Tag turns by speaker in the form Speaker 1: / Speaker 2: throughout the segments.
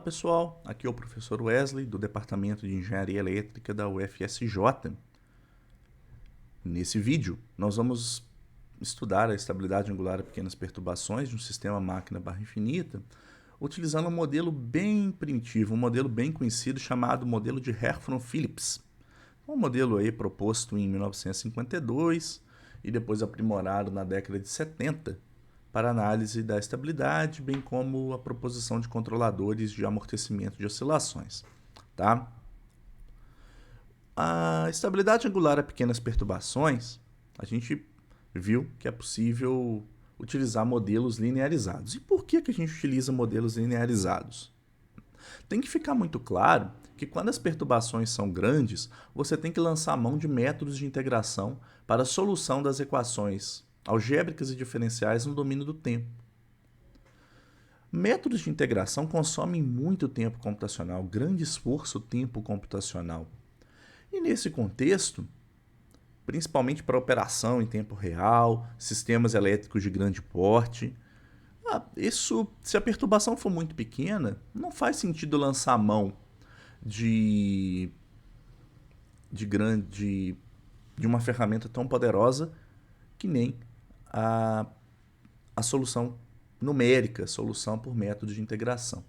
Speaker 1: pessoal, aqui é o professor Wesley, do Departamento de Engenharia Elétrica da UFSJ. Nesse vídeo, nós vamos estudar a estabilidade angular a pequenas perturbações de um sistema máquina barra infinita, utilizando um modelo bem primitivo, um modelo bem conhecido chamado modelo de Herfron-Phillips. Um modelo aí proposto em 1952 e depois aprimorado na década de 70 para análise da estabilidade, bem como a proposição de controladores de amortecimento de oscilações. Tá? A estabilidade angular a pequenas perturbações, a gente viu que é possível utilizar modelos linearizados. E por que a gente utiliza modelos linearizados? Tem que ficar muito claro que quando as perturbações são grandes, você tem que lançar mão de métodos de integração para a solução das equações algébricas e diferenciais no domínio do tempo. Métodos de integração consomem muito tempo computacional, grande esforço tempo computacional. E nesse contexto, principalmente para operação em tempo real, sistemas elétricos de grande porte, se a perturbação for muito pequena, não faz sentido lançar mão de uma ferramenta tão poderosa que nem a solução numérica, solução por método de integração.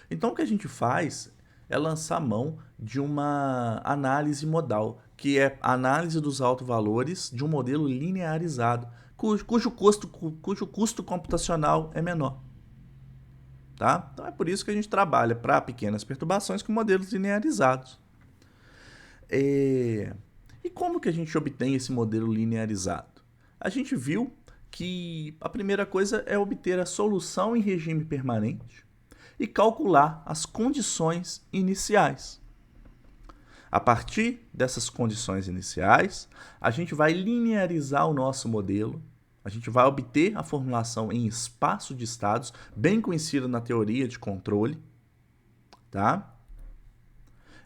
Speaker 1: Então, o que a gente faz é lançar mão de uma análise modal, que é a análise dos autovalores de um modelo linearizado, cujo custo computacional é menor. Tá? Então, é por isso que a gente trabalha para pequenas perturbações com modelos linearizados. E como que a gente obtém esse modelo linearizado? A gente viu que a primeira coisa é obter a solução em regime permanente e calcular as condições iniciais. A partir dessas condições iniciais, a gente vai linearizar o nosso modelo, a gente vai obter a formulação em espaço de estados, bem conhecida na teoria de controle, tá?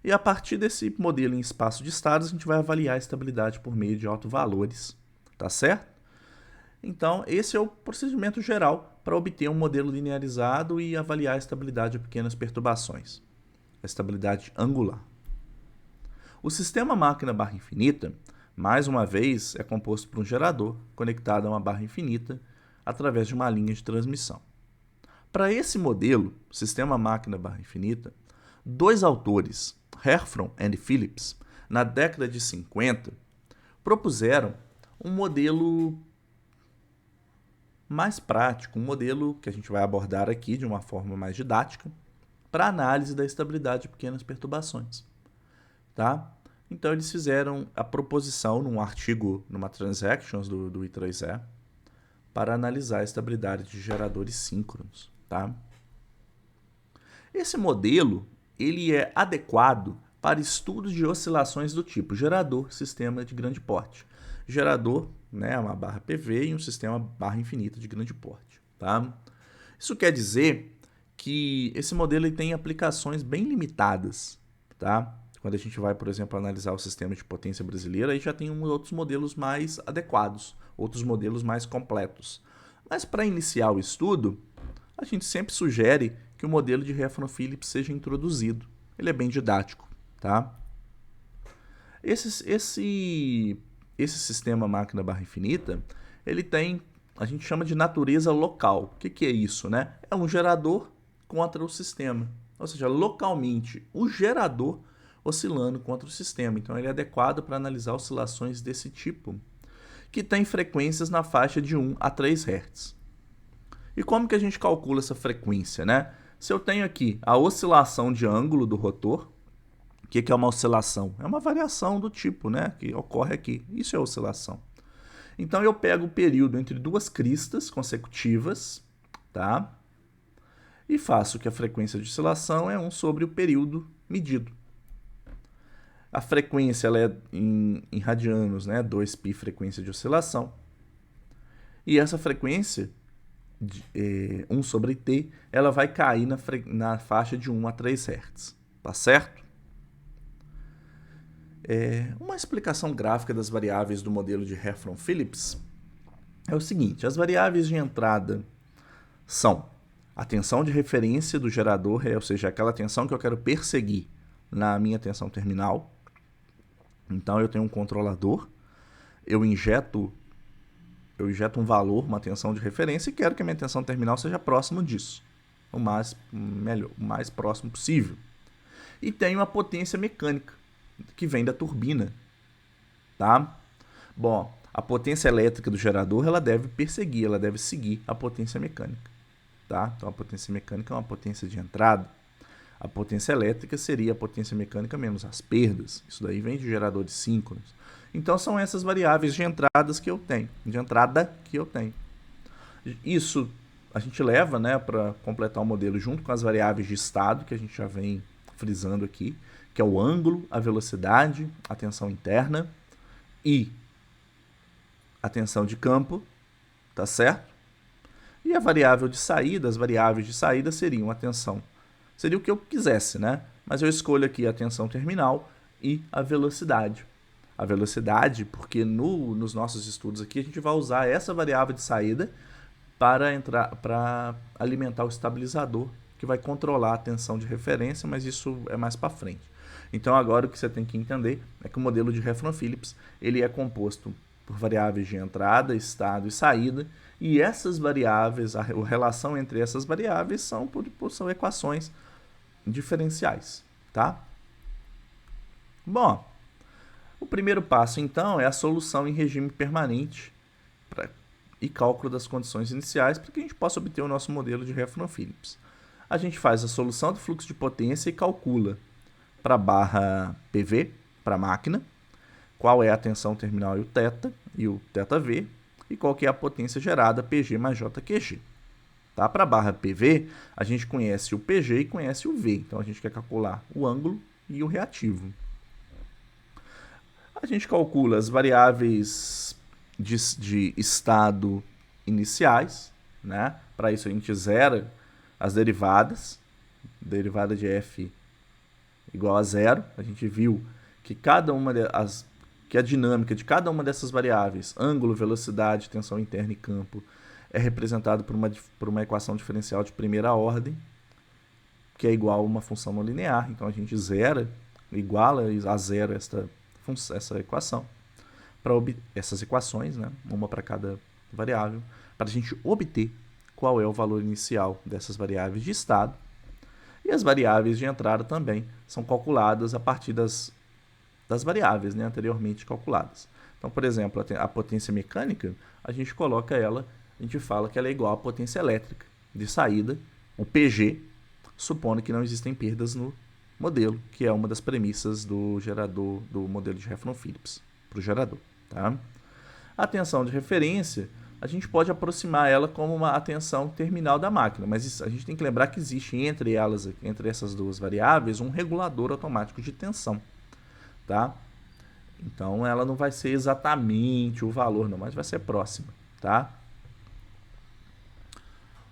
Speaker 1: E a partir desse modelo em espaço de estados, a gente vai avaliar a estabilidade por meio de autovalores, tá certo? Então, esse é o procedimento geral para obter um modelo linearizado e avaliar a estabilidade de pequenas perturbações, a estabilidade angular. O sistema máquina barra infinita, mais uma vez, é composto por um gerador conectado a uma barra infinita através de uma linha de transmissão. Para esse modelo, sistema máquina barra infinita, dois autores, Herfron e Phillips, na década de 50, propuseram um modelo mais prático, um modelo que a gente vai abordar aqui de uma forma mais didática, para análise da estabilidade de pequenas perturbações. Tá? Então, eles fizeram a proposição num artigo, numa Transactions do I3E, para analisar a estabilidade de geradores síncronos. Tá? Esse modelo ele é adequado para estudos de oscilações do tipo gerador, sistema de grande porte. Gerador, né, uma barra PV e um sistema barra infinita de grande porte. Tá? Isso quer dizer que esse modelo ele tem aplicações bem limitadas. Tá? Quando a gente vai, por exemplo, analisar o sistema de potência brasileira, aí já tem outros modelos mais adequados, outros modelos mais completos. Mas para iniciar o estudo, a gente sempre sugere que o modelo de Herfron-Phillips seja introduzido. Ele é bem didático. Tá? Esse sistema máquina barra infinita, ele tem, a gente chama de natureza local. O que é isso? Né? É um gerador contra o sistema. Ou seja, localmente, o gerador oscilando contra o sistema. Então, ele é adequado para analisar oscilações desse tipo, que tem frequências na faixa de 1 a 3 Hz. E como que a gente calcula essa frequência? Né? Se eu tenho aqui a oscilação de ângulo do rotor, o que é uma oscilação? É uma variação do tipo, né, que ocorre aqui. Isso é oscilação. Então, eu pego o período entre duas cristas consecutivas, tá? E faço que a frequência de oscilação é 1 sobre o período medido. A frequência ela é em radianos, né, 2π frequência de oscilação. E essa frequência, 1 sobre t, ela vai cair na faixa de 1 a 3 Hz. Tá certo? Uma explicação gráfica das variáveis do modelo de Herfron-Phillips é o seguinte: as variáveis de entrada são A tensão de referência do gerador, ou seja, aquela tensão que eu quero perseguir na minha tensão terminal. Então eu tenho um controlador, eu injeto um valor, uma tensão de referência, e quero que a minha tensão terminal seja próximo disso, o mais próximo possível. E tenho a potência mecânica, que vem da turbina, tá? Bom, a potência elétrica do gerador, ela deve seguir a potência mecânica, tá? Então a potência mecânica é uma potência de entrada. A potência elétrica seria a potência mecânica menos as perdas. Isso daí vem de geradores síncronos. Então são essas variáveis de entrada que eu tenho. Isso a gente leva, né, para completar o modelo junto com as variáveis de estado, que a gente já vem frisando aqui, que é o ângulo, a velocidade, a tensão interna e a tensão de campo, tá certo? E a variável de saída, as variáveis de saída seriam a tensão. Seria o que eu quisesse, né? Mas eu escolho aqui a tensão terminal e a velocidade. A velocidade, porque nos nossos estudos aqui a gente vai usar essa variável de saída para alimentar o estabilizador, que vai controlar a tensão de referência, mas isso é mais para frente. Então agora o que você tem que entender é que o modelo de Heffernan-Phillips ele é composto por variáveis de entrada, estado e saída, e essas variáveis, a relação entre essas variáveis são equações diferenciais, tá? Bom, o primeiro passo então é a solução em regime permanente e cálculo das condições iniciais para que a gente possa obter o nosso modelo de Heffernan-Phillips. A gente faz a solução do fluxo de potência e calcula para a barra PV, para a máquina, qual é a tensão terminal e o θV, e qual que é a potência gerada PG mais JQG. Tá? Para a barra PV, a gente conhece o PG e conhece o V, então a gente quer calcular o ângulo e o reativo. A gente calcula as variáveis de estado iniciais, né? Para isso a gente zera as derivadas, derivada de f igual a zero. A gente viu que que a dinâmica de cada uma dessas variáveis, ângulo, velocidade, tensão interna e campo, é representado por uma equação diferencial de primeira ordem, que é igual a uma função não linear. Então a gente iguala a zero essa equação, essas equações, né, uma para cada variável, para a gente obter qual é o valor inicial dessas variáveis de estado. E as variáveis de entrada também são calculadas a partir das variáveis, né, anteriormente calculadas. Então, por exemplo, a potência mecânica, a gente fala que ela é igual à potência elétrica de saída, o PG, supondo que não existem perdas no modelo, que é uma das premissas do modelo de Heffernan-Phillips para o gerador. Tá? A tensão de referência, a gente pode aproximar ela como a tensão terminal da máquina, mas a gente tem que lembrar que existe entre essas duas variáveis, um regulador automático de tensão. Tá? Então ela não vai ser exatamente o valor, não, mas vai ser próxima. Tá?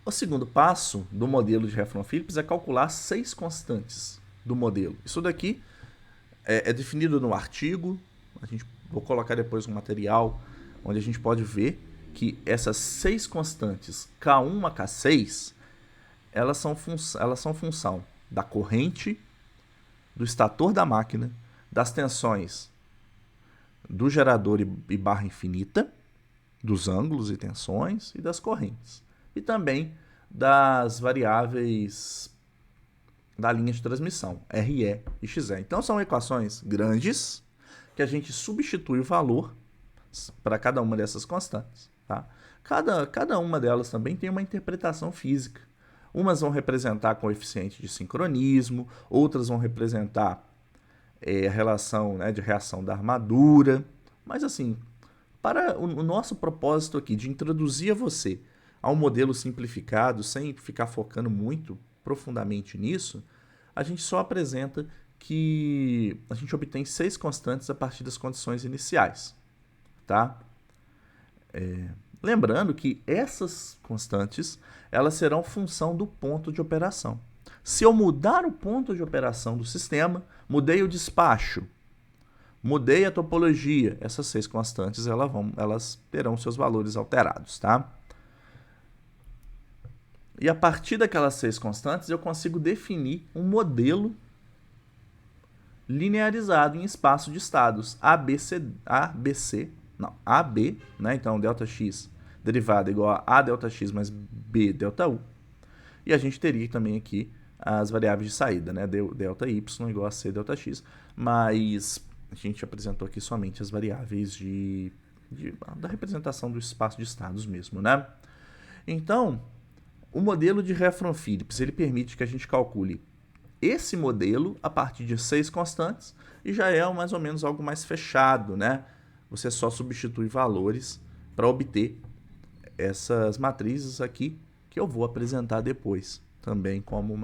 Speaker 1: O segundo passo do modelo de Heffernan-Phillips é calcular 6 constantes do modelo. Isso daqui é definido no artigo. Vou colocar depois um material onde a gente pode ver que essas 6 constantes K1 a K6 elas são função da corrente, do estator da máquina, das tensões do gerador e barra infinita, dos ângulos e tensões e das correntes. E também das variáveis da linha de transmissão, RE e XE. Então são equações grandes que a gente substitui o valor para cada uma dessas constantes. Tá? Cada uma delas também tem uma interpretação física. Umas vão representar coeficiente de sincronismo, outras vão representar a relação, né, de reação da armadura. Mas assim, para o nosso propósito aqui de introduzir você ao modelo simplificado, sem ficar focando muito profundamente nisso, a gente só apresenta que a gente obtém 6 constantes a partir das condições iniciais. Tá? Lembrando que essas constantes elas serão função do ponto de operação. Se eu mudar o ponto de operação do sistema, mudei o despacho, mudei a topologia, essas 6 constantes elas terão seus valores alterados. Tá? E a partir daquelas 6 constantes, eu consigo definir um modelo linearizado em espaço de estados AB, né? Então, ΔX derivada igual a ΔX mais B ΔU. E a gente teria também aqui as variáveis de saída, né? ΔY igual a C ΔX, mas a gente apresentou aqui somente as variáveis da representação do espaço de estados mesmo, né? Então, o modelo de Refron-Phillips, ele permite que a gente calcule esse modelo a partir de 6 constantes e já é mais ou menos algo mais fechado, né? Você só substitui valores para obter essas matrizes aqui, que eu vou apresentar depois, também como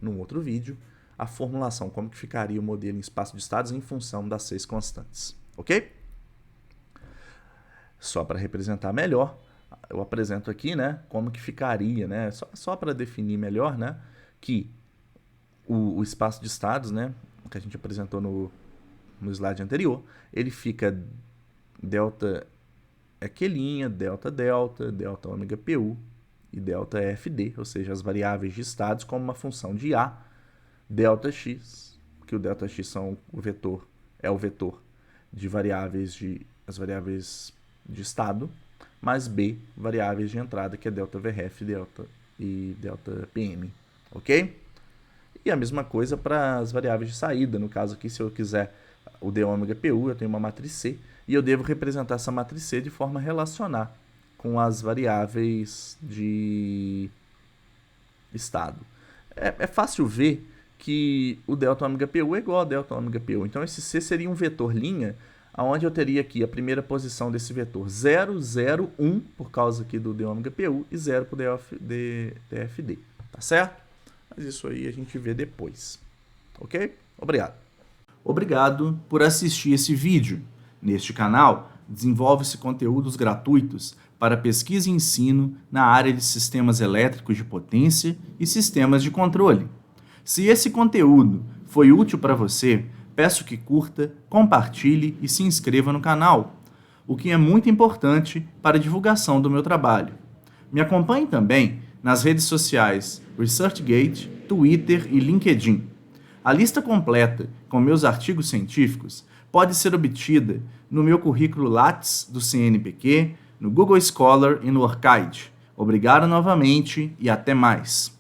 Speaker 1: num outro vídeo, a formulação, como que ficaria o modelo em espaço de estados em função das 6 constantes, ok? Só para representar melhor, eu apresento aqui, né, como que ficaria, né, só para definir melhor, né, que o espaço de estados, né, que a gente apresentou no slide anterior, ele fica delta EQ', delta delta, delta ômega PU e delta FD, ou seja, as variáveis de estados como uma função de A, delta X, que o delta X é o vetor de as variáveis de estado, mais B, variáveis de entrada, que é delta VRF, delta e delta PM, ok? E a mesma coisa para as variáveis de saída, no caso aqui, se eu quiser o d ômega PU, eu tenho uma matriz C, e eu devo representar essa matriz C de forma a relacionar com as variáveis de estado. É fácil ver que o delta ômega PU é igual a delta ômega PU, então esse C seria um vetor linha, onde eu teria aqui a primeira posição desse vetor 0, 0, 1, por causa aqui do d ômega PU, e 0 para o DFD, tá certo? Mas isso aí a gente vê depois, ok? Obrigado.
Speaker 2: Obrigado por assistir esse vídeo. Neste canal, desenvolve-se conteúdos gratuitos para pesquisa e ensino na área de sistemas elétricos de potência e sistemas de controle. Se esse conteúdo foi útil para você, peço que curta, compartilhe e se inscreva no canal, o que é muito importante para a divulgação do meu trabalho. Me acompanhe também nas redes sociais ResearchGate, Twitter e LinkedIn. A lista completa com meus artigos científicos pode ser obtida no meu currículo Lattes do CNPq, no Google Scholar e no Orchid. Obrigado novamente e até mais!